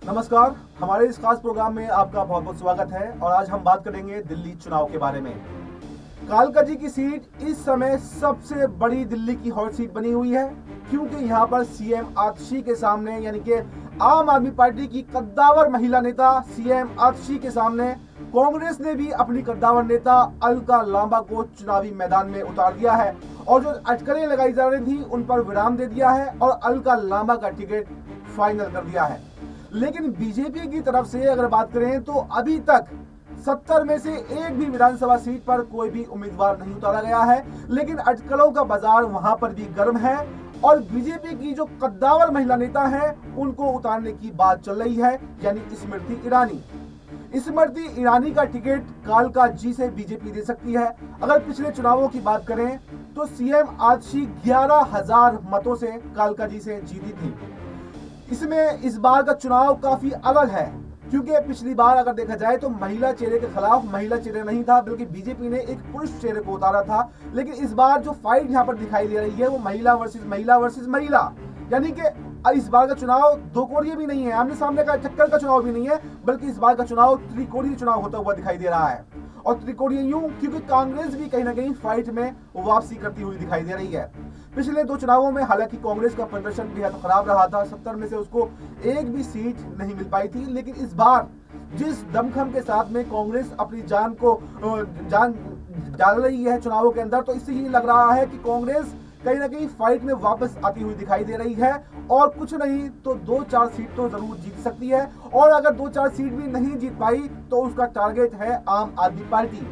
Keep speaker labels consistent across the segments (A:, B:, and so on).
A: नमस्कार। हमारे इस खास प्रोग्राम में आपका बहुत बहुत स्वागत है और आज हम बात करेंगे दिल्ली चुनाव के बारे में। कालका जी की सीट इस समय सबसे बड़ी दिल्ली की हॉट सीट बनी हुई है, क्योंकि यहाँ पर सीएम आतिशी के सामने यानी कि आम आदमी पार्टी की कद्दावर महिला नेता सीएम आतिशी के सामने कांग्रेस ने भी अपनी कद्दावर नेता अलका लांबा को चुनावी मैदान में उतार दिया है और जो अटकलें लगाई जा रही थी उन पर विराम दे दिया है और अलका लांबा का टिकट फाइनल कर दिया है। लेकिन बीजेपी की तरफ से अगर बात करें तो अभी तक 70 में से एक भी विधानसभा सीट पर कोई भी उम्मीदवार नहीं उतारा गया है, लेकिन अटकलों का बाजार वहां पर भी गर्म है और बीजेपी की जो कद्दावर महिला नेता है उनको उतारने की बात चल रही है, यानी स्मृति ईरानी। स्मृति ईरानी का टिकट कालका जी से बीजेपी दे सकती है। अगर पिछले चुनावों की बात करें तो सीएम आतिशी 11,000 मतों से कालका जी से जीती थी। इसमें इस बार का चुनाव काफी अलग है, क्योंकि पिछली बार अगर देखा जाए तो महिला चेहरे के खिलाफ महिला चेहरे नहीं था, बल्कि बीजेपी ने एक पुरुष चेहरे को उतारा था। लेकिन इस बार जो फाइट यहाँ पर दिखाई दे रही है वो महिला वर्सेस महिला, यानी कि इस बार का चुनाव दो कोणीय भी नहीं है, आमने सामने का टक्कर का चुनाव भी नहीं है, बल्कि इस बार का चुनाव त्रिकोणीय चुनाव होता हुआ दिखाई दे रहा है। और त्रिकोणीय यूं क्योंकि कांग्रेस भी कहीं ना कहीं फाइट में वापसी करती हुई दिखाई दे रही है। पिछले दो चुनावों में हालांकि कांग्रेस का प्रदर्शन बेहद खराब रहा था, 70 में से उसको एक भी सीट नहीं मिल पाई थी। लेकिन इस बार जिस दमखम के साथ में कांग्रेस अपनी जान डाल रही है चुनावों के अंदर, तो इससे ही लग रहा है कि कांग्रेस कहीं ना कहीं फाइट में वापस आती हुई दिखाई दे रही है और कुछ नहीं तो 2-4 सीट तो जरूर जीत सकती है। और अगर 2-4 सीट भी नहीं जीत पाई तो उसका टारगेट है आम आदमी पार्टी।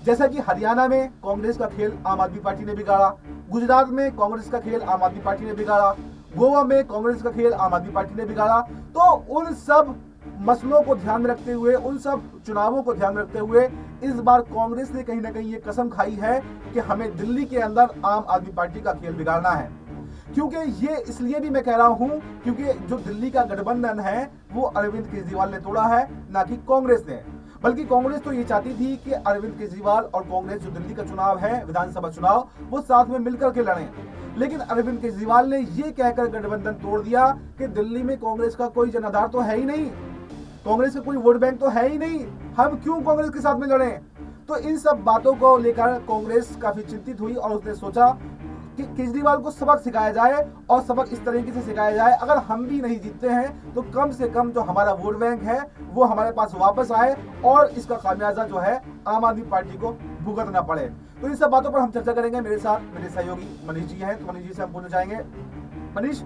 A: जैसा कि हरियाणा में कांग्रेस का खेल आम आदमी पार्टी ने बिगाड़ा, गुजरात में कांग्रेस का खेल आम आदमी पार्टी ने बिगाड़ा, गोवा में कांग्रेस का खेल आम आदमी पार्टी ने बिगाड़ा। तो उन सब मसलों को ध्यान में रखते हुए, उन सब चुनावों को ध्यान में रखते हुए इस बार कांग्रेस ने कहीं ना कहीं ये कसम खाई है कि हमें दिल्ली के अंदर आम आदमी पार्टी का खेल बिगाड़ना है। क्योंकि ये इसलिए भी मैं कह रहा हूं क्योंकि जो दिल्ली का गठबंधन है वो अरविंद केजरीवाल ने तोड़ा है, ना कि कांग्रेस ने। बल्कि कांग्रेस तो ये चाहती थी कि अरविंद केजरीवाल और कांग्रेस जो दिल्ली का चुनाव है, विधानसभा चुनाव, वो साथ में मिलकर के लड़ें। लेकिन अरविंद केजरीवाल ने ये कहकर गठबंधन तोड़ दिया कि दिल्ली में कांग्रेस का कोई जनाधार तो है ही नहीं, कांग्रेस का कोई वोट बैंक तो है ही नहीं, हम क्यों कांग्रेस के साथ में लड़ें। तो इन सब बातों को लेकर कांग्रेस काफी चिंतित हुई और उसने सोचा कि केजरीवाल को सबक सिखाया जाए और सबक इस तरीके से सिखाया जाए, अगर हम भी नहीं जीतते हैं तो कम से कम जो हमारा वोट बैंक है वो हमारे पास वापस आए और इसका खामियाजा जो है आम आदमी पार्टी को भुगतना पड़े। तो इन सब बातों पर हम चर्चा करेंगे। मेरे साथ मेरे सहयोगी मनीष जी हैं, तो मनीष जी से हम पूछना चाहेंगे, मनीष,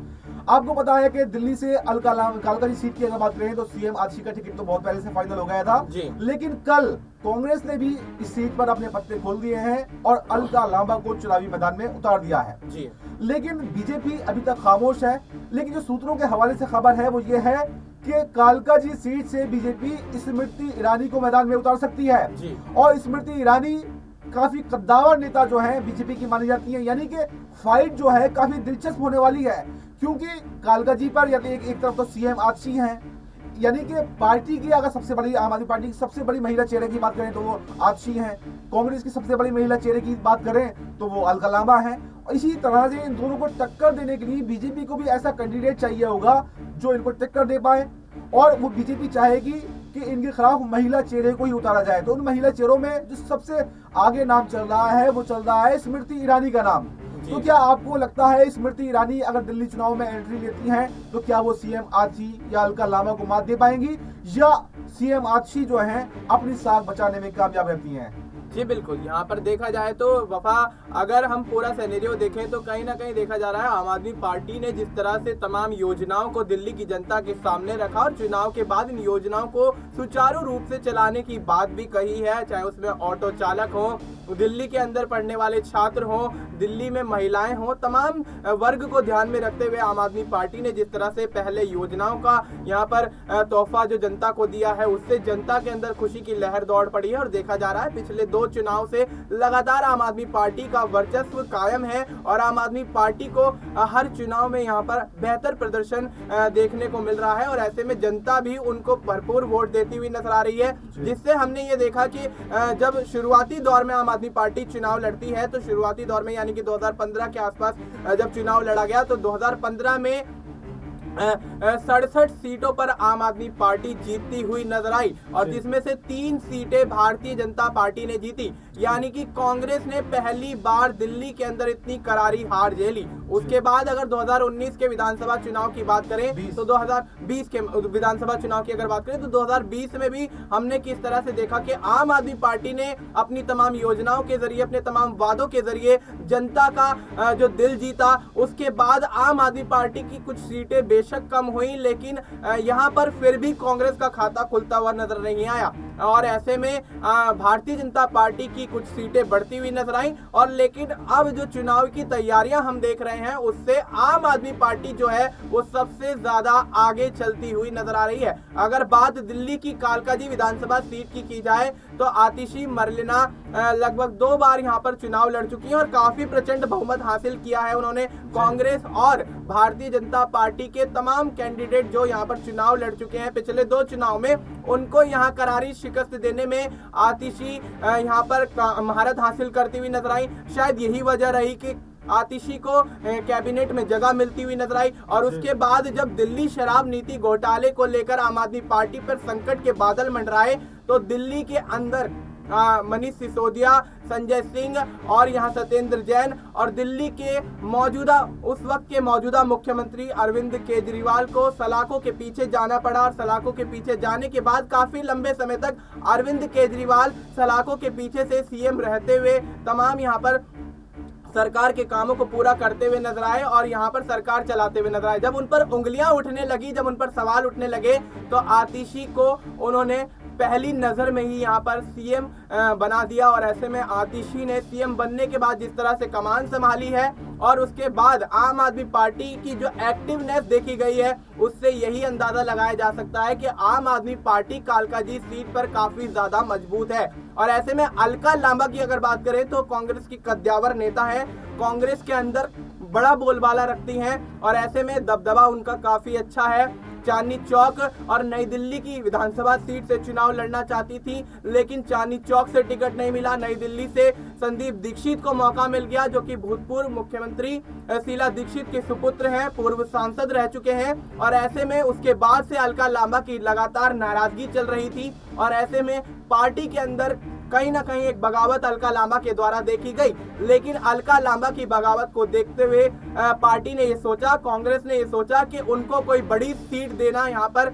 A: आपको पता है कि दिल्ली से कालका जी सीट की अगर बात करें तो सीएम आतिशी का टिकट तो बहुत पहले से फाइनल हो गया था, लेकिन कल कांग्रेस ने भी इस सीट पर अपने पत्ते खोल दिए हैं और अलका लांबा को चुनावी मैदान में उतार दिया है जी। लेकिन बीजेपी अभी तक खामोश है। लेकिन जो सूत्रों के हवाले से खबर है वो ये है कि कालका जी सीट से बीजेपी स्मृति ईरानी को मैदान में उतार सकती है जी। और स्मृति ईरानी काफी कद्दावर नेता जो है बीजेपी की मानी जाती है, यानी कि फाइट जो है काफी दिलचस्प होने वाली है। क्योंकि कालका जी पर एक तरफ तो सीएम आतिशी हैं, यानी कि पार्टी की अगर सबसे बड़ी आम आदमी पार्टी की सबसे बड़ी महिला चेहरे की बात करें तो वो आतिशी हैं, कांग्रेस की सबसे बड़ी महिला चेहरे की बात करें तो वो अलका लांबा है। और इसी तरह से इन दोनों को टक्कर देने के लिए बीजेपी को भी ऐसा कैंडिडेट चाहिए होगा जो इनको टक्कर दे पाए, और वो बीजेपी चाहेगी कि इनके खिलाफ महिला चेहरे को ही उतारा जाए। तो उन महिला चेहरों में जो सबसे आगे नाम चल रहा है वो चल रहा है स्मृति ईरानी का नाम। तो क्या आपको लगता है स्मृति ईरानी अगर दिल्ली चुनाव में एंट्री लेती हैं तो क्या वो सीएम आतिशी या अलका लांबा को मात दे पाएंगी, या सीएम आतिशी जो हैं अपनी साख बचाने में कामयाब रहती हैं?
B: जी बिल्कुल, यहाँ पर देखा जाए तो वफा, अगर हम पूरा सिनेरियो देखें तो कहीं ना कहीं देखा जा रहा है आम आदमी पार्टी ने जिस तरह से तमाम योजनाओं को दिल्ली की जनता के सामने रखा और चुनाव के बाद इन योजनाओं को सुचारू रूप से चलाने की बात भी कही है, चाहे उसमें ऑटो चालक हो, दिल्ली के अंदर पढ़ने वाले छात्र हो, दिल्ली में महिलाएं हो, तमाम वर्ग को ध्यान में रखते हुए आम आदमी पार्टी ने जिस तरह से पहले योजनाओं का यहाँ पर तोहफा जो जनता को दिया है उससे जनता के अंदर खुशी की लहर दौड़ पड़ी है। और देखा जा रहा है पिछले 2 चुनाव से लगातार आम आदमी पार्टी का वर्चस्व कायम है और आम आदमी पार्टी को हर चुनाव में यहाँ पर बेहतर प्रदर्शन देखने को मिल रहा है और ऐसे में जनता भी उनको भरपूर वोट देती हुई नजर आ रही है, जिससे हमने ये देखा कि जब शुरुआती दौर में आम आदमी पार्टी चुनाव लड़ती है तो शुरुआती दौर में यानी कि 2015 के आसपास जब चुनाव लड़ा गया तो 2015 में 67 सीटों पर आम आदमी पार्टी जीतती हुई नजर आई और जिसमें से 3 सीटें भारतीय जनता पार्टी ने जीती, यानी कि कांग्रेस ने पहली बार दिल्ली के अंदर इतनी करारी हार झेली। उसके बाद अगर 2019 के विधानसभा चुनाव की बात करें तो 2020 के विधानसभा चुनाव की अगर बात करें तो 2020 में भी हमने किस तरह से देखा कि आम आदमी पार्टी ने अपनी तमाम योजनाओं के जरिए, अपने तमाम वादों के जरिए जनता का जो दिल जीता। उसके बाद आम आदमी पार्टी की कुछ सीटें बेशक कम हुई, लेकिन यहाँ पर फिर भी कांग्रेस का खाता खुलता हुआ नजर नहीं आया और ऐसे में भारतीय जनता पार्टी की कुछ सीटें बढ़ती हुई नजर आई। और लेकिन अब जो चुनाव की तैयारियां हम देख रहे हैं उससे आम आदमी पार्टी जो है वो सबसे ज्यादा आगे चलती हुई नजर आ रही है। अगर बात दिल्ली की कालकाजी विधानसभा सीट की जाए तो आतिशी मरलिना लगभग 2 बार यहाँ पर चुनाव लड़ चुकी हैं और काफी प्रचंड बहुमत हासिल किया है उन्होंने। कांग्रेस और भारतीय जनता पार्टी के तमाम कैंडिडेट जो यहाँ पर चुनाव लड़ चुके हैं पिछले 2 चुनाव में, उनको यहाँ करारी शिकस्त देने में आतिशी यहाँ पर महारत हासिल करती हुई नजर आई। शायद यही वजह रही कि आतिशी को कैबिनेट में जगह मिलती हुई नजर आई। और उसके बाद जब दिल्ली शराब नीति घोटाले को लेकर आम आदमी पार्टी पर संकट के बादल मंडराए तो दिल्ली के अंदर मनीष सिसोदिया, संजय सिंह और यहाँ सत्येंद्र जैन और दिल्ली के मौजूदा, उस वक्त के मौजूदा मुख्यमंत्री अरविंद केजरीवाल को सलाखों के पीछे जाना पड़ा। और सलाखों के पीछे जाने के बाद काफी लंबे समय तक अरविंद केजरीवाल सलाखों के पीछे से सीएम रहते हुए तमाम यहाँ पर सरकार के कामों को पूरा करते हुए नजर आए और यहाँ पर सरकार चलाते हुए नजर आए। जब उन पर उंगलियां उठने लगी, जब उन पर सवाल उठने लगे तो आतिशी को उन्होंने पहली नजर में ही यहाँ पर सीएम बना दिया। और ऐसे में आतिशी ने सीएम बनने के बाद जिस तरह से कमान संभाली है और उसके बाद आम आदमी पार्टी की जो एक्टिवनेस देखी गई है उससे यही अंदाजा लगाया जा सकता है कि आम आदमी पार्टी कालकाजी सीट पर काफी ज्यादा मजबूत है। और ऐसे में अलका लांबा की अगर बात करें तो कांग्रेस की कद्दावर नेता है, कांग्रेस के अंदर बड़ा बोलबाला रखती हैं और ऐसे में दबदबा उनका काफी अच्छा है। चांदनी चौक और नई दिल्ली की विधानसभा सीट से चुनाव लड़ना चाहती थी, लेकिन चांदनी चौक से टिकट नहीं मिला। नई दिल्ली से संदीप दीक्षित को मौका मिल गया, जो कि भूतपूर्व मुख्यमंत्री शीला दीक्षित के सुपुत्र हैं, पूर्व सांसद रह चुके हैं। और ऐसे में उसके बाद से अलका लांबा की लगातार नाराजगी चल रही थी और ऐसे में पार्टी के अंदर कहीं ना कहीं एक बगावत अलका लांबा के द्वारा देखी गई। लेकिन अलका लांबा की बगावत को देखते हुए पार्टी ने ये सोचा, कांग्रेस ने ये सोचा कि उनको कोई बड़ी सीट देना यहाँ पर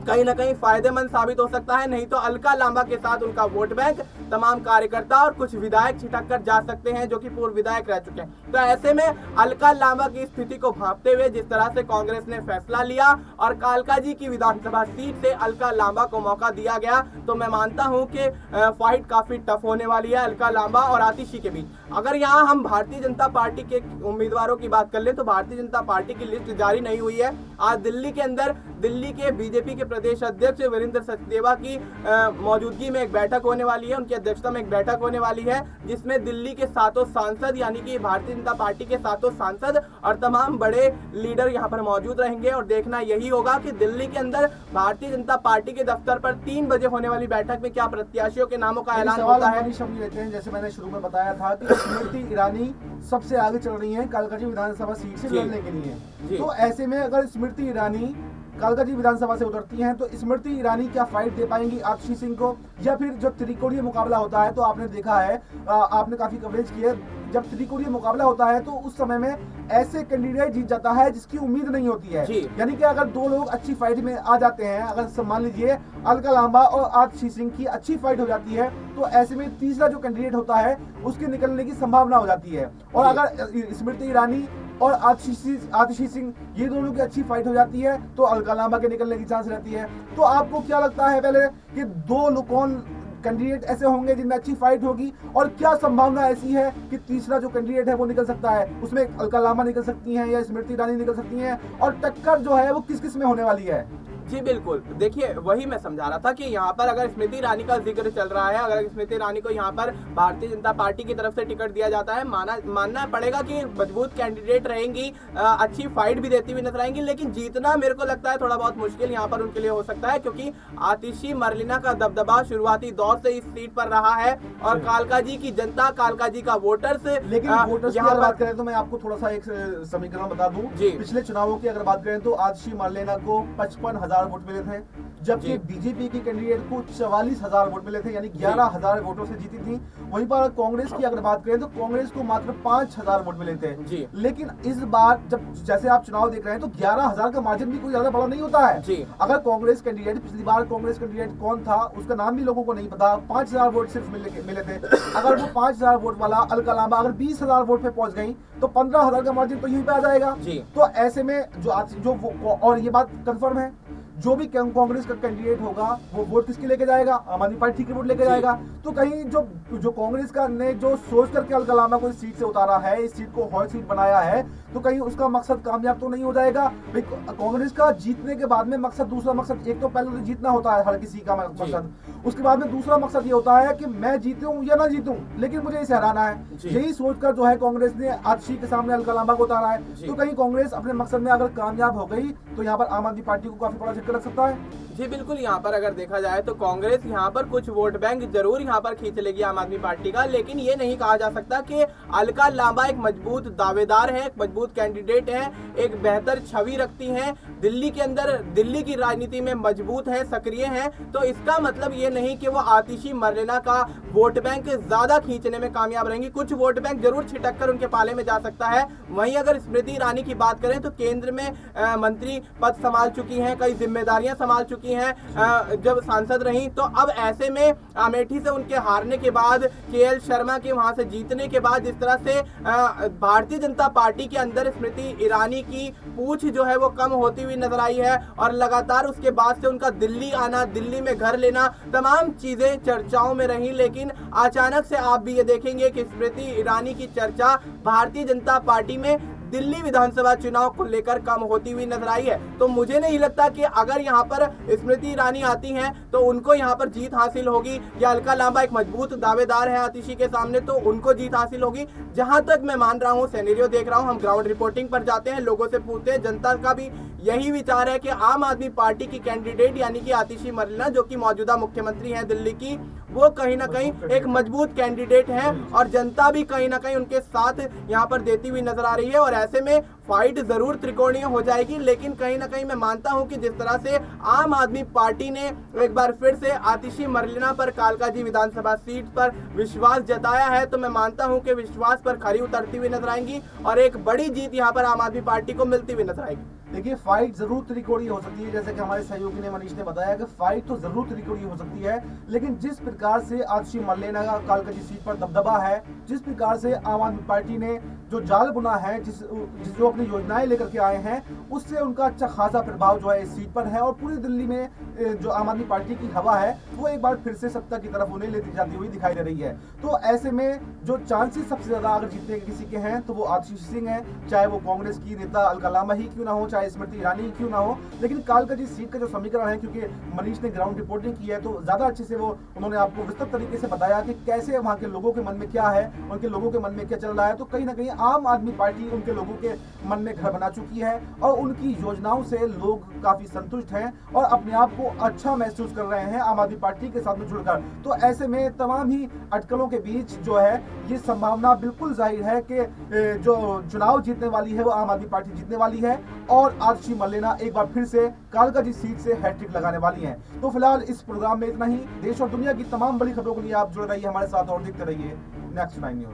B: कहीं ना कहीं फायदेमंद साबित हो सकता है, नहीं तो अलका लांबा के साथ उनका वोट बैंक, तमाम कार्यकर्ता और कुछ विधायक छिटक कर जा सकते हैं जो कि पूर्व विधायक रह चुके हैं। तो ऐसे में अलका लांबा की स्थिति को भांपते हुए जिस तरह से कांग्रेस ने फैसला लिया और कालकाजी की विधानसभा सीट से अलका लांबा को मौका दिया गया, तो मैं मानता हूं कि फाइट काफी टफ होने वाली है अलका लांबा और आतिशी के बीच। अगर यहाँ हम भारतीय जनता पार्टी के उम्मीदवारों की बात कर ले तो भारतीय जनता पार्टी की लिस्ट जारी नहीं हुई है। आज दिल्ली के अंदर दिल्ली के बीजेपी के प्रदेश अध्यक्ष वीरेंद्र सचदेवा की मौजूदगी में एक बैठक होने वाली है, उनकी अध्यक्षता में एक बैठक होने वाली है जिसमें दिल्ली के 7 सांसद यानी कि भारतीय जनता पार्टी के 7 सांसद और तमाम बड़े लीडर यहाँ पर मौजूद रहेंगे। और देखना यही होगा कि दिल्ली के अंदर भारतीय जनता पार्टी के दफ्तर पर 3 बजे होने वाली बैठक में क्या प्रत्याशियों के नामों का ऐलान होता है।
A: लेते हैं, जैसे मैंने शुरू में बताया था कि स्मृति ईरानी सबसे आगे चल रही है कालकाजी विधानसभा सीट से लड़ने के लिए। तो ऐसे में अगर स्मृति ईरानी कालकाजी विधानसभा से उतरती हैं तो स्मृति ईरानी क्या फाइट दे पाएंगी आतिशी सिंह को, या फिर जब त्रिकोणीय मुकाबला होता है तो आपने देखा है, आपने काफी कवरेज की है, जब त्रिकोणीय मुकाबला होता है तो उस समय में ऐसे कैंडिडेट जीत जाता है जिसकी उम्मीद नहीं होती है। यानी कि अगर 2 लोग अच्छी फाइट में आ जाते हैं, अगर मान लीजिए अलका लांबा और आतिशी सिंह की अच्छी फाइट हो जाती है तो ऐसे में तीसरा जो कैंडिडेट होता है उसके निकलने की संभावना हो जाती है। और अगर स्मृति ईरानी और आतिशी सिंह ये दोनों की अच्छी फाइट हो जाती है तो अलका लांबा के निकलने की चांस रहती है। तो आपको क्या लगता है पहले कि 2 लोग कौन कैंडिडेट ऐसे होंगे जिनमें अच्छी फाइट होगी, और क्या संभावना ऐसी है कि तीसरा जो कैंडिडेट है वो निकल सकता है, उसमें अलका लांबा निकल सकती हैं या स्मृति ईरानी निकल सकती हैं, और टक्कर जो है वो किस किस में होने वाली है?
B: जी बिल्कुल, देखिए वही मैं समझा रहा था कि यहाँ पर अगर स्मृति ईरानी का जिक्र चल रहा है, अगर स्मृति ईरानी को यहाँ पर भारतीय जनता पार्टी की तरफ से टिकट दिया जाता है, मानना पड़ेगा कि मजबूत कैंडिडेट रहेंगी, अच्छी फाइट भी देती हुई नजर आएंगी, लेकिन जीतना मेरे को लगता है थोड़ा बहुत मुश्किल यहाँ पर उनके लिए हो सकता है, क्योंकि आतिशी मरलिना का दबदबा शुरुआती दौर से इस सीट पर रहा है और कालकाजी की जनता, कालकाजी का वोटर्स,
A: लेकिन वोटर्स की अगर बात करें तो मैं आपको थोड़ा सा एक समीकरण बता दूं। पिछले चुनावों की अगर बात करें तो आतिशी मरलेना को 55,000 वोट मिले थे, जबकि बीजेपी की कैंडिडेट को 44,000 वोट मिले थे, यानी 11,000 वोटों से जीती थी। वहीं पर कांग्रेस की अगर बात करें तो कांग्रेस को मात्र 5,000 वोट मिले थे। लेकिन इस बार जब जैसे आप चुनाव देख रहे हैं तो 11,000 का मार्जिन भी कोई ज्यादा बड़ा नहीं होता है। अगर कांग्रेस कैंडिडेट, पिछली बार कांग्रेस कैंडिडेट कौन था उसका नाम भी लोगों को नहीं पता, 5,000 वोट सिर्फ मिले थे। अगर वो 5,000 वोट वाला अलका लांबा अगर 20,000 वोट पे पहुंच गई तो 15,000 का मार्जिन तो यहीं पे आ जाएगा। तो ऐसे में और ये बात कंफर्म है, जो भी कांग्रेस का कैंडिडेट होगा वो वोट किसके लेके जाएगा? आम आदमी पार्टी की वोट लेके जाएगा। तो कहीं जो कांग्रेस का ने जो सोच करके अलका लांबा को इस सीट से उतारा है, इस सीट को हॉट सीट बनाया है, तो कहीं उसका मकसद कामयाब तो नहीं हो जाएगा। कांग्रेस का जीतने के बाद में मकसद, दूसरा मकसद, एक तो पहले तो जीतना होता है हर किसी का मकसद, उसके बाद में दूसरा मकसद ये होता है कि मैं जीतूं या ना जीतूं, लेकिन मुझे इसे हराना है। यही सोचकर जो है कांग्रेस ने आतिशी के सामने अलका लांबा को उतारा है। तो कहीं कांग्रेस अपने मकसद में अगर कामयाब हो गई तो यहाँ पर आम आदमी पार्टी को काफी बड़ा झटका लग सकता है।
B: जी बिल्कुल, यहाँ पर अगर देखा जाए तो कांग्रेस यहाँ पर कुछ वोट बैंक जरूर यहाँ पर खींच लेगी आम आदमी पार्टी का, लेकिन ये नहीं कहा जा सकता कि अलका लांबा एक मजबूत दावेदार है, एक मजबूत कैंडिडेट है, एक बेहतर छवि रखती है, दिल्ली के अंदर, दिल्ली की राजनीति में मजबूत है, सक्रिय है। तो इसका मतलब ये नहीं कि वो आतिशी मरलेना का वोट बैंक ज्यादा खींचने में कामयाब रहेंगी। कुछ वोट बैंक जरूर छिटक कर उनके पाले में जा सकता है। वहीं अगर स्मृति ईरानी की बात करें तो केंद्र में मंत्री पद संभाल चुकी हैं, कई जिम्मेदारियां संभाल चुकी हैं, जब सांसद रही। तो अब ऐसे में अमेठी से उनके हारने के बाद, केएल शर्मा के वहां से जीतने के बाद, जिस तरह से भारतीय जनता पार्टी के अंदर स्मृति ईरानी की पूछ जो है वो कम होती हुई नजर आई है और लगातार उसके बाद से उनका दिल्ली आना, दिल्ली में घर लेना, तमाम चीजें चर्चाओं में रही। लेकिन अचानक से आप भी ये देखेंगे कि स्मृति ईरानी की चर्चा भारतीय जनता पार्टी में दिल्ली विधानसभा चुनाव को लेकर कम होती हुई नजर आई है। तो मुझे नहीं लगता कि अगर यहाँ पर स्मृति ईरानी आती हैं तो उनको यहाँ पर जीत हासिल होगी, या अलका लांबा एक मजबूत दावेदार है आतिशी के सामने तो उनको जीत हासिल होगी। जहां तक मैं मान रहा हूँ, सिनेरियो देख रहा हूँ, हम ग्राउंड रिपोर्टिंग पर जाते हैं, लोगों से पूछते हैं, जनता का भी यही विचार है कि आम आदमी पार्टी की कैंडिडेट यानी कि आतिशी मरलेना, जो कि मौजूदा मुख्यमंत्री हैं दिल्ली की, वो कहीं ना कहीं एक मजबूत कैंडिडेट है और जनता भी कहीं ना कहीं उनके साथ यहाँ पर देती हुई नजर आ रही है। और ऐसे में फाइट जरूर त्रिकोणीय हो जाएगी, लेकिन कहीं ना कहीं मैं मानता हूं कि जिस तरह से आम आदमी पार्टी ने एक बार फिर से आतिशी मरलेना पर कालकाजी विधानसभा सीट पर विश्वास जताया है, तो मैं मानता हूं कि विश्वास पर खरी उतरती हुई नजर आएंगी और एक बड़ी जीत यहां पर आम आदमी पार्टी को मिलती हुई नजर आएगी।
A: देखिए, फाइट जरूर त्रिकोणीय हो सकती है, जैसे कि हमारे सहयोगी ने, मनीष ने बताया कि फाइट तो जरूर त्रिकोणीय हो सकती है, लेकिन जिस प्रकार से आतिशी मरलेना का कालकाजी सीट पर दबदबा है, जिस प्रकार से आम आदमी पार्टी ने जो जाल बुना है, जो अपनी योजनाएं लेकर के आए हैं, उससे उनका अच्छा खासा प्रभाव जो है इस सीट पर है और पूरी दिल्ली में जो आम आदमी पार्टी की हवा है वो एक बार फिर से सत्ता की तरफ उन्हें लेती जाती हुई दिखाई दे रही है। तो ऐसे में जो चांसेस सबसे ज्यादा अगर जीतने के किसी के हैं तो वो आतिशी सिंह है, चाहे वो कांग्रेस की नेता अलका लांबा ही क्यों ना हो, चाहे स्मृति ईरानी ही क्यों ना हो। लेकिन कालकाजी सीट का जो समीकरण है, क्योंकि मनीष ने ग्राउंड रिपोर्टिंग की है तो ज्यादा अच्छे से वो उन्होंने आपको विस्तृत तरीके से बताया कि कैसे वहां के लोगों के मन में क्या है, उनके लोगों के मन में क्या चल रहा है। तो कहीं ना कहीं आम आदमी पार्टी उनके लोगों के मन में घर बना चुकी है और उनकी योजनाओं से लोग काफी संतुष्ट हैं और अपने आप को अच्छा महसूस कर रहे हैं आम आदमी पार्टी के साथ में जुड़कर। तो ऐसे में तमाम ही अटकलों के बीच जो है ये संभावना बिल्कुल जाहिर है कि जो चुनाव जीतने वाली है वो आम आदमी पार्टी जीतने वाली है और आतिशी मरलेना एक बार फिर से कालकाजी सीट से हैट्रिक लगाने वाली हैं। तो फिलहाल इस प्रोग्राम में इतना ही। देश और दुनिया की तमाम बड़ी खबरों के लिए आप जुड़ रहिए हमारे साथ और देखते रहिए नेक्स्ट 9 न्यूज।